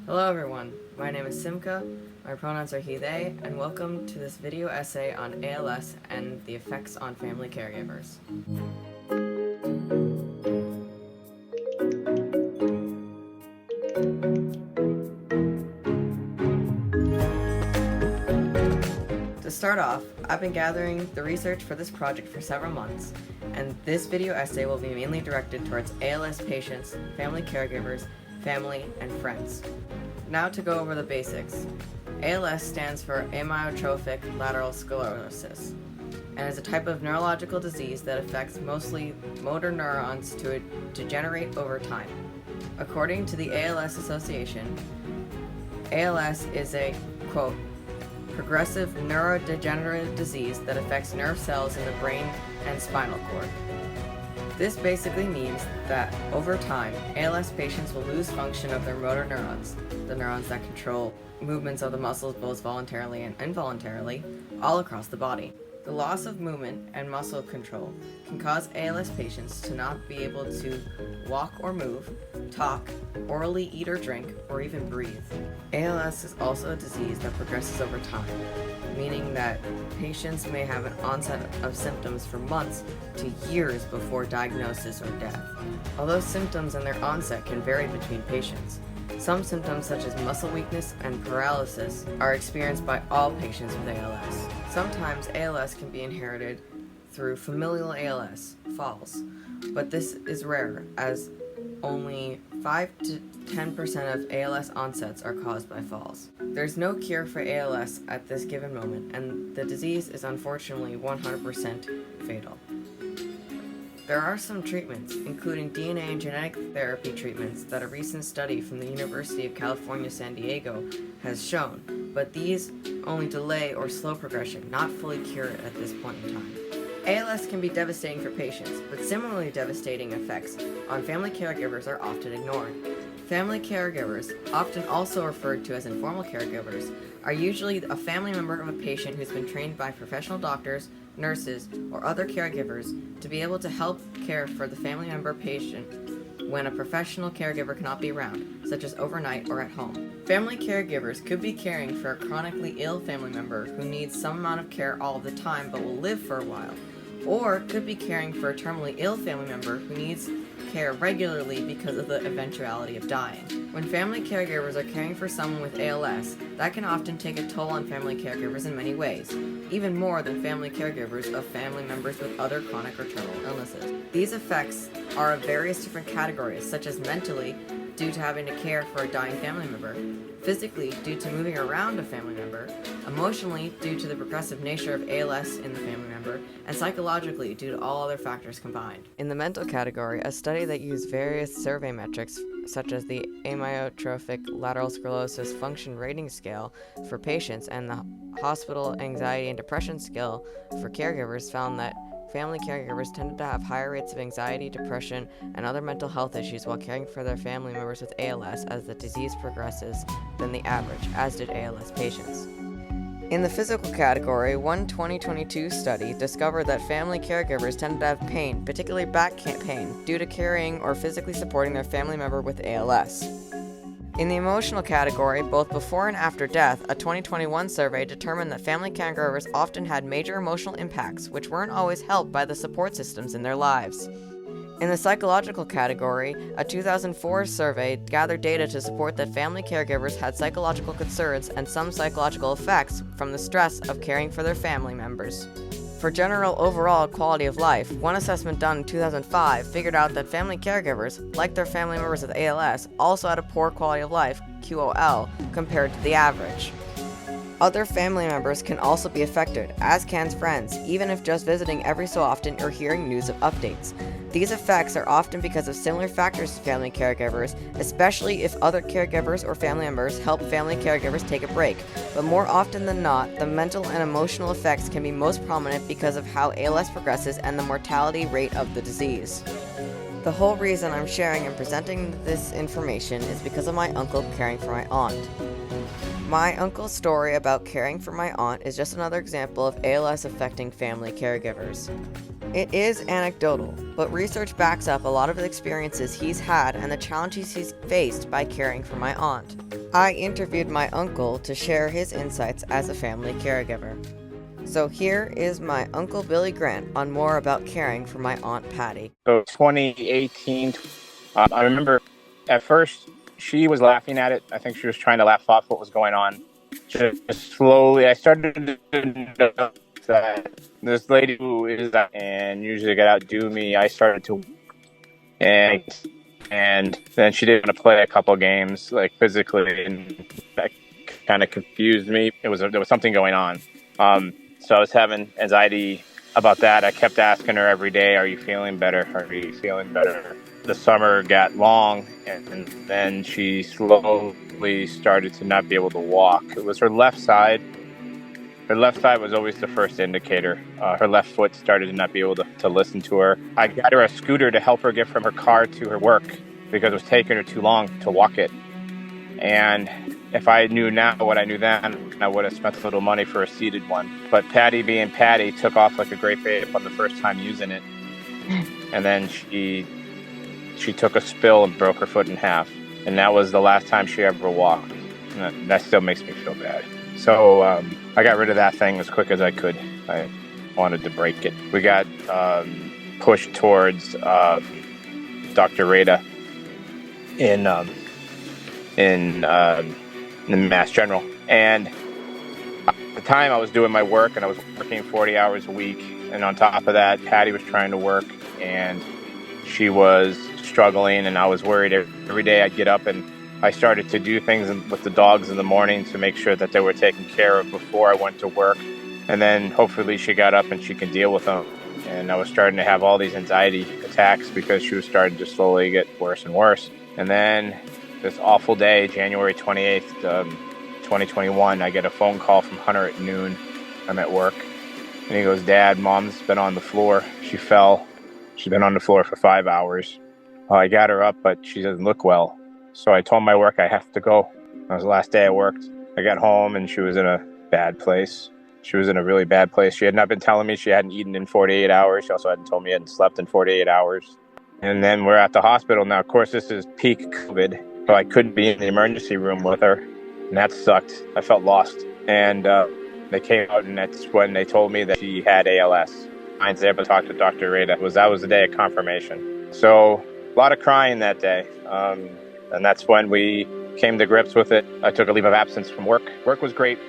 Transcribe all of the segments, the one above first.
Hello everyone, my name is Simka, my pronouns are he, they, and welcome to this video essay on ALS and the effects on family caregivers. To start off, I've been gathering the research for this project for several months, and this video essay will be mainly directed towards ALS patients, family caregivers, family, and friends. Now to go over the basics. ALS stands for amyotrophic lateral sclerosis, and is a type of neurological disease that affects mostly motor neurons to degenerate over time. According to the ALS Association, ALS is a, quote, progressive neurodegenerative disease that affects nerve cells in the brain and spinal cord. This basically means that over time, ALS patients will lose function of their motor neurons, the neurons that control movements of the muscles both voluntarily and involuntarily, all across the body. The loss of movement and muscle control can cause ALS patients to not be able to walk or move, talk, orally eat or drink, or even breathe. ALS is also a disease that progresses over time, meaning that patients may have an onset of symptoms for months to years before diagnosis or death. Although symptoms and their onset can vary between patients, some symptoms such as muscle weakness and paralysis are experienced by all patients with ALS. Sometimes ALS can be inherited through familial ALS, falls, but this is rare as only 5 to 10% of ALS onsets are caused by falls. There's no cure for ALS at this given moment, and the disease is unfortunately 100% fatal. There are some treatments, including DNA and genetic therapy treatments that a recent study from the University of California, San Diego has shown, but these only delay or slow progression, not fully cure it at this point in time. ALS can be devastating for patients, but similarly devastating effects on family caregivers are often ignored. Family caregivers, often also referred to as informal caregivers, are usually a family member of a patient who's been trained by professional doctors, nurses, or other caregivers to be able to help care for the family member patient when a professional caregiver cannot be around, such as overnight or at home. Family caregivers could be caring for a chronically ill family member who needs some amount of care all the time but will live for a while, or could be caring for a terminally ill family member who needs care regularly because of the eventuality of dying. When family caregivers are caring for someone with ALS, that can often take a toll on family caregivers in many ways, even more than family caregivers of family members with other chronic or terminal illnesses. These effects are of various different categories, such as mentally, due to having to care for a dying family member, physically, due to moving around a family member, emotionally, due to the progressive nature of ALS in the family member, and psychologically, due to all other factors combined. In the mental category, a study that used various survey metrics, such as the amyotrophic lateral sclerosis function rating scale for patients and the hospital anxiety and depression scale for caregivers, found that family caregivers tended to have higher rates of anxiety, depression, and other mental health issues while caring for their family members with ALS as the disease progresses than the average, as did ALS patients. In the physical category, one 2022 study discovered that family caregivers tended to have pain, particularly back pain, due to carrying or physically supporting their family member with ALS. In the emotional category, both before and after death, a 2021 survey determined that family caregivers often had major emotional impacts, which weren't always helped by the support systems in their lives. In the psychological category, a 2004 survey gathered data to support that family caregivers had psychological concerns and some psychological effects from the stress of caring for their family members. For general overall quality of life, one assessment done in 2005 figured out that family caregivers, like their family members with ALS, also had a poor quality of life, QOL, compared to the average. Other family members can also be affected, as can friends, even if just visiting every so often or hearing news of updates. These effects are often because of similar factors to family caregivers, especially if other caregivers or family members help family caregivers take a break. But more often than not, the mental and emotional effects can be most prominent because of how ALS progresses and the mortality rate of the disease. The whole reason I'm sharing and presenting this information is because of my uncle caring for my aunt. My uncle's story about caring for my aunt is just another example of ALS affecting family caregivers. It is anecdotal, but research backs up a lot of the experiences he's had and the challenges he's faced by caring for my aunt. I interviewed my uncle to share his insights as a family caregiver. So here is my Uncle Billy Grant on more about caring for my Aunt Patty. So 2018, I remember at first she was laughing at it. I think she was trying to laugh off what was going on. Just slowly, I started to notice that this lady who is that and usually could outdo me, I started to, and then she didn't want to play a couple games like physically, and that kind of confused me. There was something going on. So I was having anxiety about that. I kept asking her every day, "Are you feeling better? Are you feeling better?" The summer got long, and then she slowly started to not be able to walk. It was her left side. Her left side was always the first indicator. Her left foot started to not be able to listen to her. I got her a scooter to help her get from her car to her work because it was taking her too long to walk it. And if I knew now what I knew then, I would have spent a little money for a seated one. But Patty, being Patty, took off like a great vape on the first time using it. And then she took a spill and broke her foot in half. And that was the last time she ever walked. And that still makes me feel bad. So I got rid of that thing as quick as I could. I wanted to break it. We got pushed towards Dr. Rada in Mass General. And at the time I was doing my work and I was working 40 hours a week. And on top of that, Patty was trying to work and she was struggling, and I was worried every day I'd get up and I started to do things with the dogs in the morning to make sure that they were taken care of before I went to work. And then hopefully she got up and she can deal with them. And I was starting to have all these anxiety attacks because she was starting to slowly get worse and worse. And then this awful day, January 28th, 2021, I get a phone call from Hunter at noon. I'm at work. And he goes, "Dad, Mom's been on the floor. She fell. She's been on the floor for 5 hours. I got her up, but she doesn't look well." So I told my work I have to go. That was the last day I worked. I got home and she was in a bad place. She was in a really bad place. She had not been telling me she hadn't eaten in 48 hours. She also hadn't told me she hadn't slept in 48 hours. And then we're at the hospital. Now, of course, this is peak COVID, so I couldn't be in the emergency room with her. And that sucked. I felt lost. And they came out, and that's when they told me that she had ALS. I was able to talk to Dr. Rada. That was the day of confirmation. So a lot of crying that day. And that's when we came to grips with it. I took a leave of absence from work. Work was great.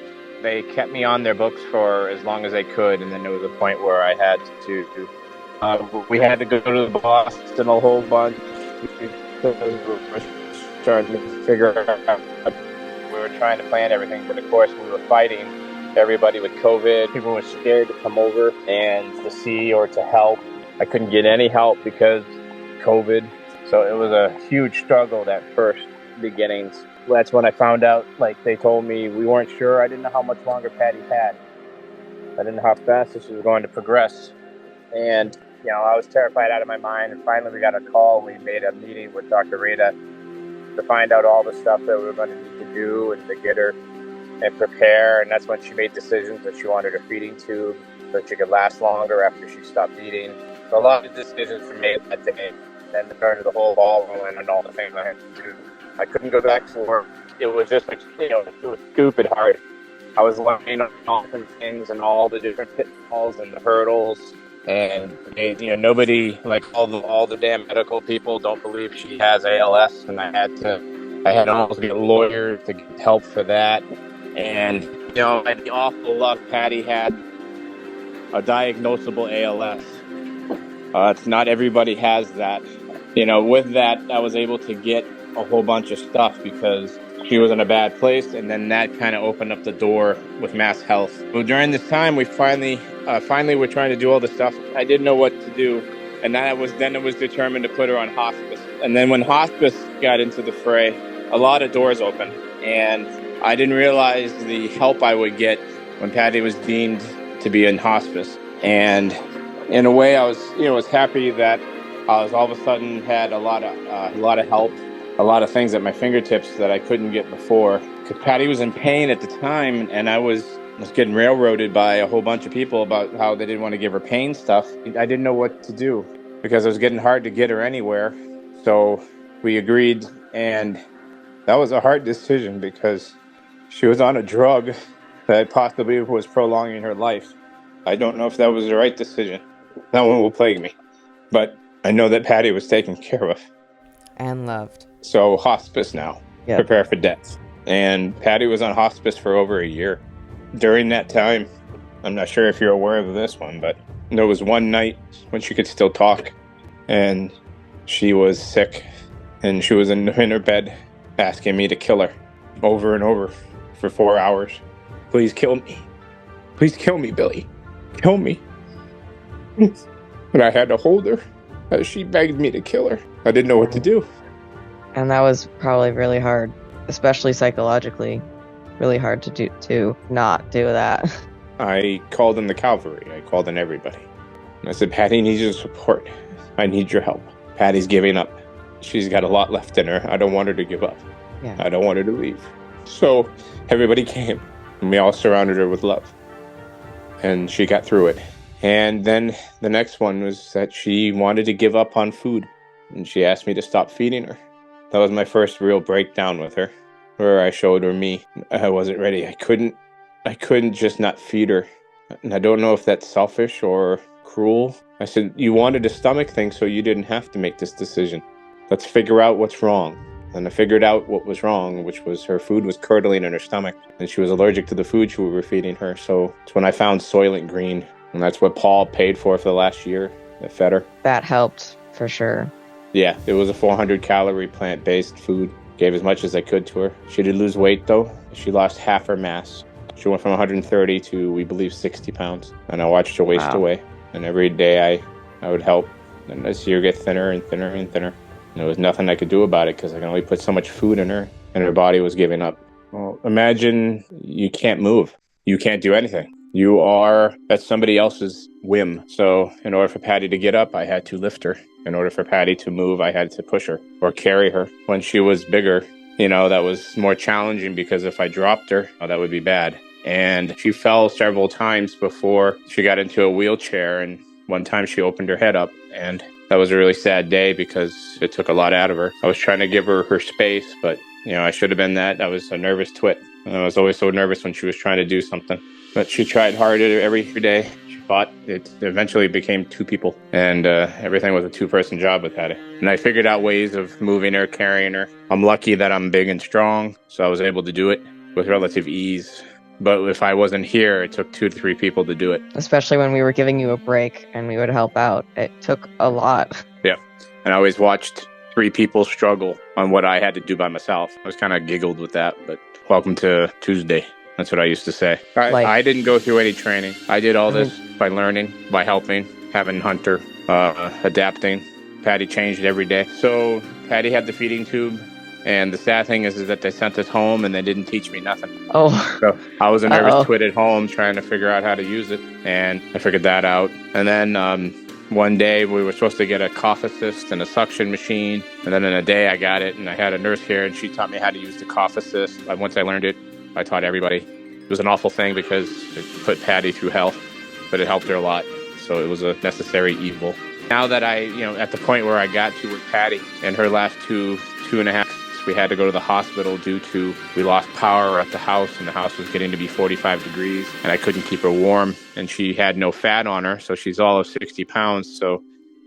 They kept me on their books for as long as they could, and then there was a point where I had to we had to go to the Boston a whole bunch because we were starting to figure out. We were trying to plan everything, but of course we were fighting everybody with COVID. People were scared to come over and to see or to help. I couldn't get any help because COVID. So it was a huge struggle that first beginnings. That's when I found out, like they told me, we weren't sure. I didn't know how much longer Patty had. I didn't know how fast this was going to progress. And, I was terrified out of my mind. And finally we got a call. We made a meeting with Dr. Rada to find out all the stuff that we were going to need to do and to get her and prepare. And that's when she made decisions that she wanted a feeding tube so that she could last longer after she stopped eating. So a lot of decisions were made that day. Then started the whole ball rolling and all the things I had to do. I couldn't go back to work. It was just, it was stupid hard. I was learning all the things and all the different pitfalls and the hurdles. And nobody, like all the damn medical people, don't believe she has ALS. And I had to almost get a lawyer to get help for that. And I had the awful luck. Patty had a diagnosable ALS. It's not everybody has that. With that, I was able to get a whole bunch of stuff because she was in a bad place, and then that kind of opened up the door with Mass Health. Well, during this time, we finally were trying to do all the stuff. I didn't know what to do, and then it was determined to put her on hospice. And then when hospice got into the fray, a lot of doors opened, and I didn't realize the help I would get when Patty was deemed to be in hospice. And in a way, I was happy that I was all of a sudden had a lot of help, a lot of things at my fingertips that I couldn't get before. Because Patty was in pain at the time, and I was was getting railroaded by a whole bunch of people about how they didn't want to give her pain stuff. I didn't know what to do because it was getting hard to get her anywhere. So we agreed, and that was a hard decision because she was on a drug that possibly was prolonging her life. I don't know if that was the right decision. That one will plague me. But I know that Patty was taken care of. And loved. So hospice now. Yep. Prepare for death. And Patty was on hospice for over a year. During that time, I'm not sure if you're aware of this one, but there was one night when she could still talk, and she was sick, and she was in her bed asking me to kill her over and over for 4 hours. Please kill me. Please kill me, Billy. Kill me. And I had to hold her as she begged me to kill her. I didn't know what to do. And that was probably really hard, especially psychologically. Really hard to not do that. I called in the cavalry. I called in everybody. And I said, Patty needs your support. I need your help. Patty's giving up. She's got a lot left in her. I don't want her to give up. Yeah. I don't want her to leave. So everybody came, and we all surrounded her with love. And she got through it. And then the next one was that she wanted to give up on food. And she asked me to stop feeding her. That was my first real breakdown with her, where I showed her me. I wasn't ready. I couldn't just not feed her. And I don't know if that's selfish or cruel. I said, you wanted a stomach thing, so you didn't have to make this decision. Let's figure out what's wrong. And I figured out what was wrong, which was her food was curdling in her stomach, and she was allergic to the food we were feeding her. So it's when I found Soylent Green, and that's what Paul paid for the last year that fed her. That helped, for sure. Yeah, it was a 400-calorie plant-based food. Gave as much as I could to her. She did lose weight, though. She lost half her mass. She went from 130 to, we believe, 60 pounds. And I watched her waste away. And every day I would help. And I see her get thinner and thinner and thinner. And there was nothing I could do about it because I can only put so much food in her. And her body was giving up. Well, imagine you can't move. You can't do anything. You are at somebody else's whim. So in order for Patty to get up, I had to lift her. In order for Patty to move, I had to push her or carry her. When she was bigger, that was more challenging because if I dropped her, that would be bad. And she fell several times before she got into a wheelchair. And one time she opened her head up, and that was a really sad day because it took a lot out of her. I was trying to give her space, but I should have been that. I was a nervous twit. And I was always so nervous when she was trying to do something. But she tried hard every day. She fought. It eventually became two people. And everything was a two-person job with Patty. And I figured out ways of moving her, carrying her. I'm lucky that I'm big and strong, so I was able to do it with relative ease. But if I wasn't here, it took 2 to 3 people to do it. Especially when we were giving you a break and we would help out. It took a lot. Yeah. And I always watched 3 people struggle on what I had to do by myself. I was kind of giggled with that, but welcome to Tuesday. That's what I used to say. I didn't go through any training. I did all this by learning, by helping, having Hunter, adapting. Patty changed every day. So Patty had the feeding tube. And the sad thing is that they sent us home and they didn't teach me nothing. Oh. So I was a nervous twit at home trying to figure out how to use it. And I figured that out. And then one day we were supposed to get a cough assist and a suction machine. And then in a day I got it, and I had a nurse here and she taught me how to use the cough assist. Once I learned it, I taught everybody. It was an awful thing because it put Patty through hell, but it helped her a lot. So it was a necessary evil. Now that at the point where I got to with Patty and her last 2.5, we had to go to the hospital due to we lost power at the house, and the house was getting to be 45 degrees, and I couldn't keep her warm, and she had no fat on her, so she's all of 60 pounds, so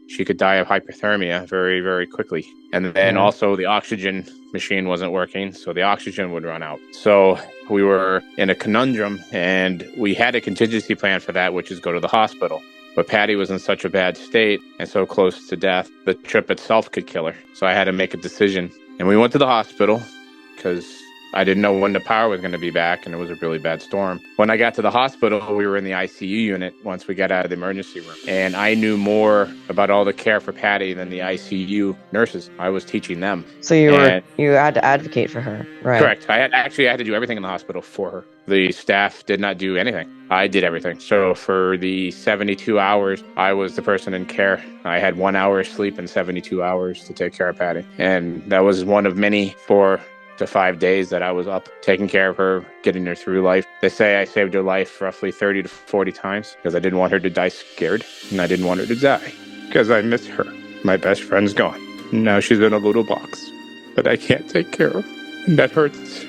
she could die of hypothermia very, very quickly. And then also the oxygen machine wasn't working, so the oxygen would run out. So we were in a conundrum, and we had a contingency plan for that, which is go to the hospital. But Patty was in such a bad state and so close to death, the trip itself could kill her. So I had to make a decision. And we went to the hospital because I didn't know when the power was going to be back, and it was a really bad storm. When I got to the hospital, we were in the ICU unit once we got out of the emergency room. And I knew more about all the care for Patty than the ICU nurses. I was teaching them. So you had to advocate for her, right? Correct. I had to do everything in the hospital for her. The staff did not do anything. I did everything. So for the 72 hours, I was the person in care. I had 1 hour sleep and 72 hours to take care of Patty. And that was one of many for the 5 days that I was up taking care of her, getting her through life. They say I saved her life roughly 30 to 40 times because I didn't want her to die scared, and I didn't want her to die because I miss her. My best friend's gone. Now she's in a little box that I can't take care of, and that hurts.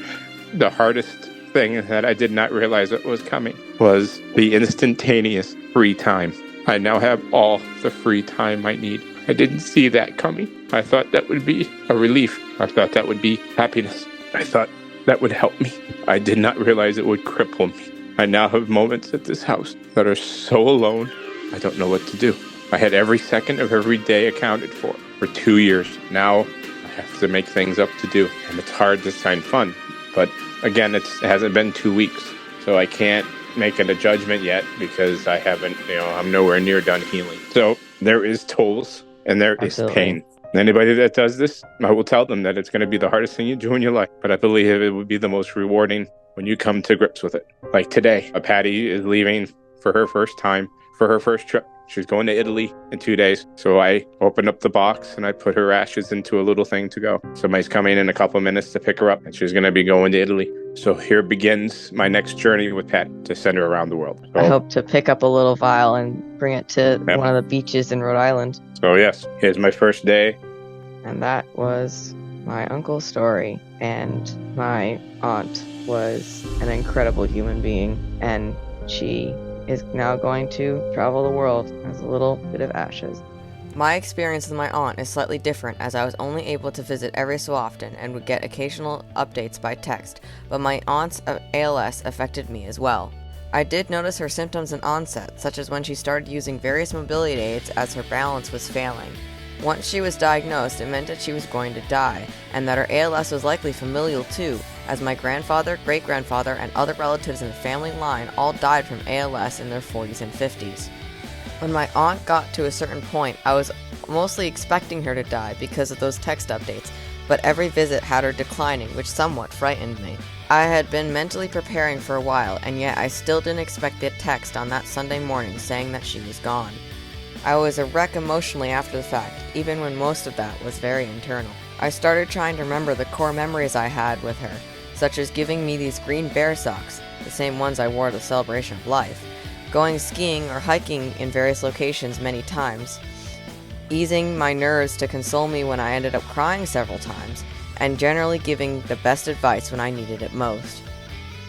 The hardest thing that I did not realize it was coming was the instantaneous free time. I now have all the free time I need. I didn't see that coming. I thought that would be a relief. I thought that would be happiness. I thought that would help me. I did not realize it would cripple me. I now have moments at this house that are so alone, I don't know what to do. I had every second of every day accounted for 2 years. Now I have to make things up to do, and it's hard to find fun. But again, it hasn't been 2 weeks, so I can't make it a judgment yet because I haven't, I'm nowhere near done healing. So there is tolls and there is pain. Anybody that does this, I will tell them that it's going to be the hardest thing you do in your life, but I believe it would be the most rewarding when you come to grips with it. Like today, Patty is leaving for her first time, for her first trip. She's going to Italy in 2 days. So I opened up the box and I put her ashes into a little thing to go. Somebody's coming in a couple of minutes to pick her up, and she's going to be going to Italy. So here begins my next journey with Pat to send her around the world. So, I hope to pick up a little vial and bring it to one of the beaches in Rhode Island. So yes, here's my first day. And that was my uncle's story. And my aunt was an incredible human being. And she is now going to travel the world as a little bit of ashes. My experience with my aunt is slightly different, as I was only able to visit every so often and would get occasional updates by text, but my aunt's ALS affected me as well. I did notice her symptoms and onset, such as when she started using various mobility aids as her balance was failing. Once she was diagnosed, it meant that she was going to die, and that her ALS was likely familial too, as my grandfather, great-grandfather, and other relatives in the family line all died from ALS in their 40s and 50s. When my aunt got to a certain point, I was mostly expecting her to die because of those text updates, but every visit had her declining, which somewhat frightened me. I had been mentally preparing for a while, and yet I still didn't expect the text on that Sunday morning saying that she was gone. I was a wreck emotionally after the fact, even when most of that was very internal. I started trying to remember the core memories I had with her, such as giving me these green bear socks, the same ones I wore at the celebration of life, going skiing or hiking in various locations many times, easing my nerves to console me when I ended up crying several times, and generally giving the best advice when I needed it most.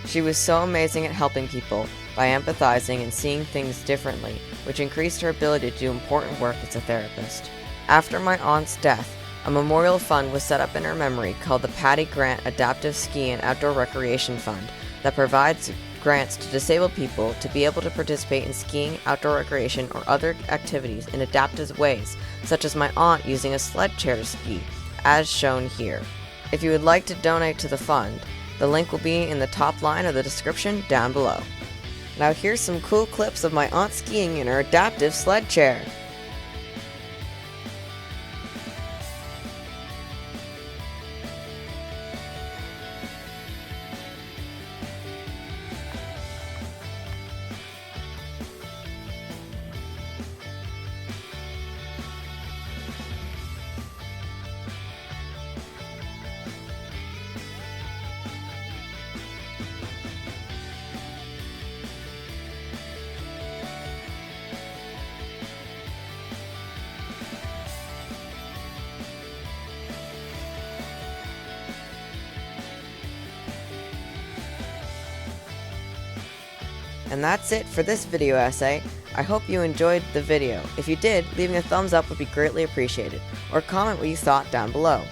She was so amazing at helping people by empathizing and seeing things differently, which increased her ability to do important work as a therapist. After my aunt's death, a memorial fund was set up in her memory called the Patty Grant Adaptive Ski and Outdoor Recreation Fund that provides grants to disabled people to be able to participate in skiing, outdoor recreation, or other activities in adaptive ways, such as my aunt using a sled chair to ski, as shown here. If you would like to donate to the fund, the link will be in the top line of the description down below. Now here's some cool clips of my aunt skiing in her adaptive sled chair. And that's it for this video essay. I hope you enjoyed the video. If you did, leaving a thumbs up would be greatly appreciated, or comment what you thought down below.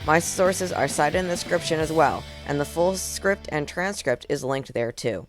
My sources are cited in the description as well, and the full script and transcript is linked there too.